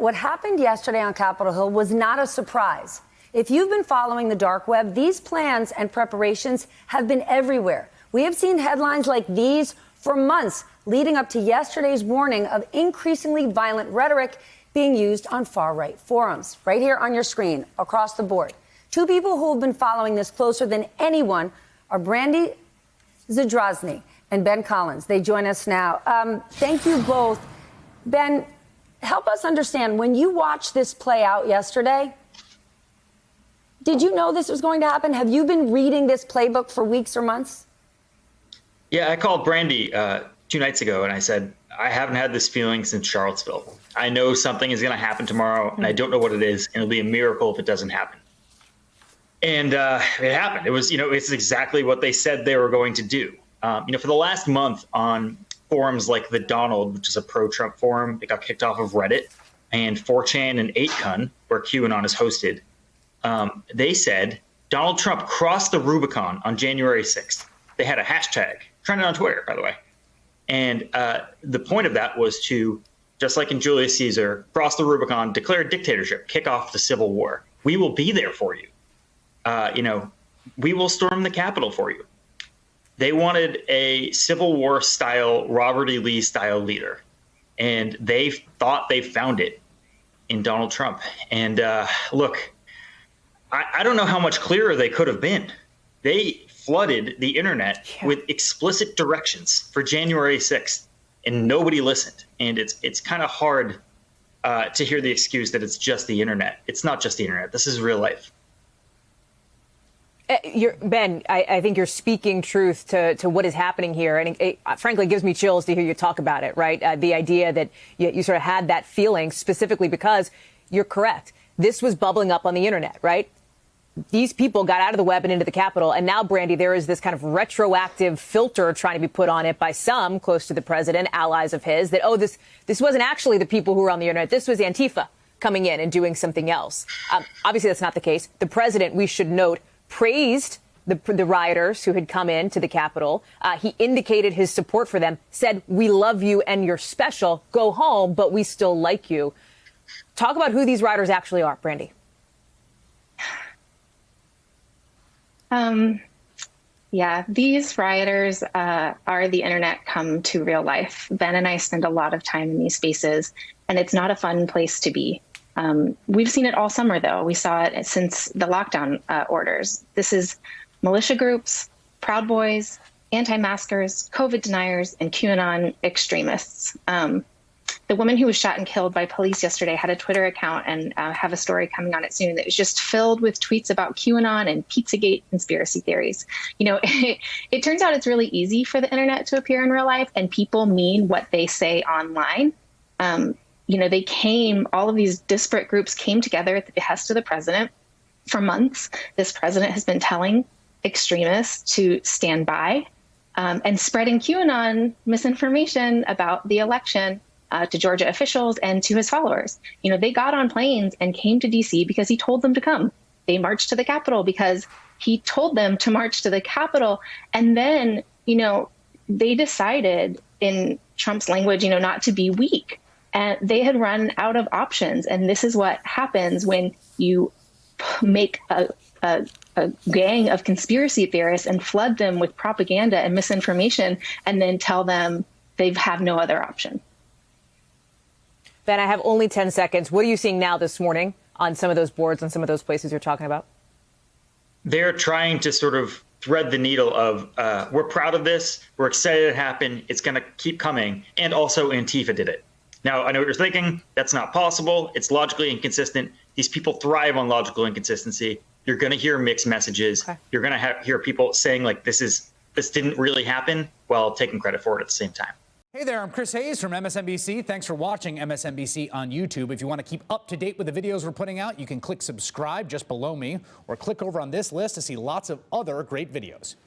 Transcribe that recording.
what happened yesterday on Capitol Hill was not a surprise. If you've been following the dark web, these plans and preparations have been everywhere. We have seen headlines like these for months leading up to yesterday's warning of increasingly violent rhetoric being used on far-right forums. Right here on your screen, across the board. Two people who have been following this closer than anyone are Brandy, Zadrozny, and Ben Collins. They join us now. Thank you both. Ben, help us understand, when you watched this play out yesterday, did you know this was going to happen? Have you been reading this playbook for weeks or months? Yeah, I called Brandy 2 nights ago and I said, I haven't had this feeling since Charlottesville. I know something is going to happen tomorrow and I don't know what it is. And it'll be a miracle if it doesn't happen. And it happened. It was, it's exactly what they said they were going to do. For the last month on forums like the Donald, which is a pro-Trump forum, it got kicked off of Reddit, and 4chan and 8kun, where QAnon is hosted, they said Donald Trump crossed the Rubicon on January 6th. They had a hashtag, trending on Twitter, by the way. And the point of that was to, just like in Julius Caesar, cross the Rubicon, declare a dictatorship, kick off the Civil War. We will be there for you. We will storm the Capitol for you. They wanted a Civil War style, Robert E. Lee style leader. And they thought they found it in Donald Trump. And look, I don't know how much clearer they could have been. They flooded the internet with explicit directions for January 6th, and nobody listened. And it's kind of hard to hear the excuse that it's just the internet. It's not just the internet. This is real life. Ben, I think you're speaking truth to what is happening here. And it frankly gives me chills to hear you talk about it, right? The idea that you sort of had that feeling specifically because you're correct. This was bubbling up on the internet, right? These people got out of the web and into the Capitol. And now, Brandy, there is this kind of retroactive filter trying to be put on it by some close to the president, allies of his, that, oh, this wasn't actually the people who were on the internet. This was Antifa coming in and doing something else. Obviously, that's not the case. The president, we should note, praised the rioters who had come in to the Capitol. He indicated his support for them, said, we love you and you're special. Go home, but we still like you. Talk about who these rioters actually are, Brandy. Yeah, these rioters are the internet come to real life. Ben and I spend a lot of time in these spaces, and it's not a fun place to be. We've seen it all summer, though. We saw it since the lockdown orders. This is militia groups, Proud Boys, anti-maskers, COVID deniers, and QAnon extremists. The woman who was shot and killed by police yesterday had a Twitter account and have a story coming on it soon that was just filled with tweets about QAnon and Pizzagate conspiracy theories. It turns out it's really easy for the internet to appear in real life, and people mean what they say online. All of these disparate groups came together at the behest of the president. For months, this president has been telling extremists to stand by and spreading QAnon misinformation about the election to Georgia officials and to his followers. They got on planes and came to D.C. because he told them to come. They marched to the Capitol because he told them to march to the Capitol. And then, they decided, in Trump's language, not to be weak. And they had run out of options. And this is what happens when you make a gang of conspiracy theorists and flood them with propaganda and misinformation and then tell them they have no other option. Ben, I have only 10 seconds. What are you seeing now this morning on some of those boards and some of those places you're talking about? They're trying to sort of thread the needle of we're proud of this. We're excited it happened. It's going to keep coming. And also Antifa did it. Now, I know what you're thinking. That's not possible. It's logically inconsistent. These people thrive on logical inconsistency. You're going to hear mixed messages. Okay. You're going to hear people saying like this didn't really happen while taking credit for it at the same time. Hey there, I'm Chris Hayes from MSNBC. Thanks for watching MSNBC on YouTube. If you want to keep up to date with the videos we're putting out, you can click subscribe just below me or click over on this list to see lots of other great videos.